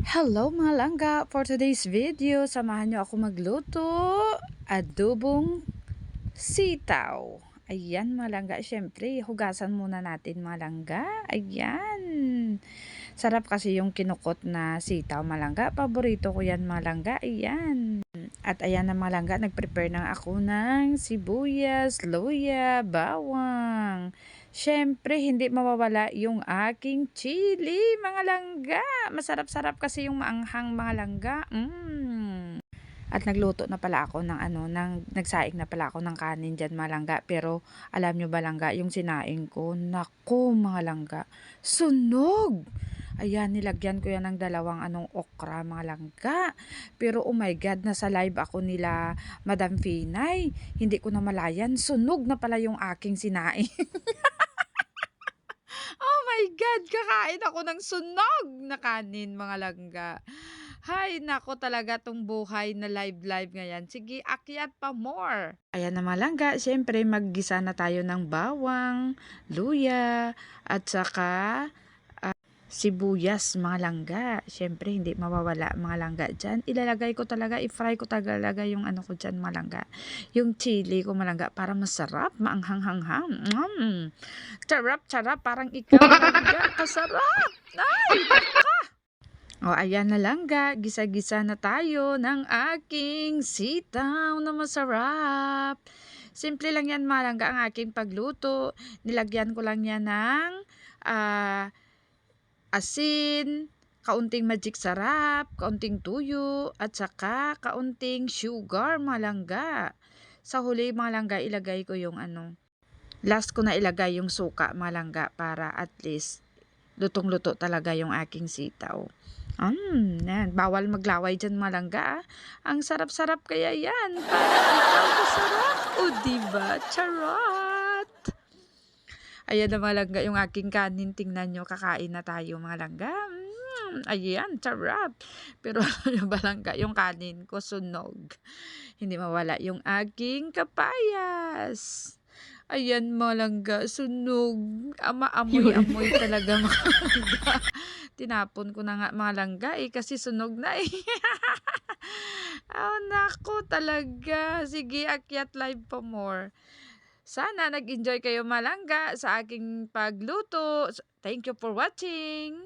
Hello mga langga! For today's video, samahan nyo ako magluto adobong sitaw. Ayan mga langga, syempre hugasan muna natin mga langga. Ayan. Sarap kasi yung kinukot na sitaw mga langga. Paborito ko yan mga langga. Ayan. At ayan na mga langga, nag-prepare na ako ng sibuyas, luya, bawang. Siyempre, hindi mawawala yung aking chili, mga langga. Masarap-sarap kasi yung maanghang mga langga. At nagluto na pala ako ng nagsaing na pala ako ng kanin dyan mga langga. Pero alam nyo ba langga, yung sinaing ko, naku mga langga, sunog! Ayan, nilagyan ko yan ng dalawang okra mga langga. Pero oh my God, nasa live ako nila Madam Finay. Hindi ko na malayan, sunog na pala yung aking sinaing. Oh my God, kakain ako ng sunog na kanin mga langga. Hay, nako talaga tong buhay na live ngayon. Sige, akyat pa more. Ayan na mga langga, syempre maggisa na tayo ng bawang, luya, at saka sibuyas mga langga. Syempre hindi mawawala mga langga dyan. Ilalagay ko talaga, i-fry ko talaga yung ko dyan mga langga. Yung chili ko mga langga para masarap, maanghang-hanghang. Charap, parang ikaw mga langga. Kasarap! Ay! O ayan na langga, gisa-gisa na tayo ng aking sitaw na masarap. Simple lang yan mga langga ang aking pagluto. Nilagyan ko lang yan ng asin, kaunting magic sarap, kaunting tuyo, at saka kaunting sugar mga langga. Sa huli mga langga, ilagay ko yung last ko na ilagay yung suka mga langga para at least lutong-luto talaga yung aking sitaw. Yan. Bawal maglaway dyan mga langga. Ang sarap-sarap kaya yan. Parang ikaw masarap. O diba? Charot! Ayan na mga langga yung aking kanin. Tingnan nyo, kakain na tayo mga langga. Ayan, charap. Pero ano ba langga, yung kanin ko sunog. Hindi mawala yung aking kapayas. Ayan mga langga, sunog. Amoy talaga mga langga. Tinapon ko na nga mga langga kasi sunog na eh. Oh, nako talaga. Sige, akyat live pa more. Sana nag-enjoy kayo malangga sa aking pagluto. Thank you for watching.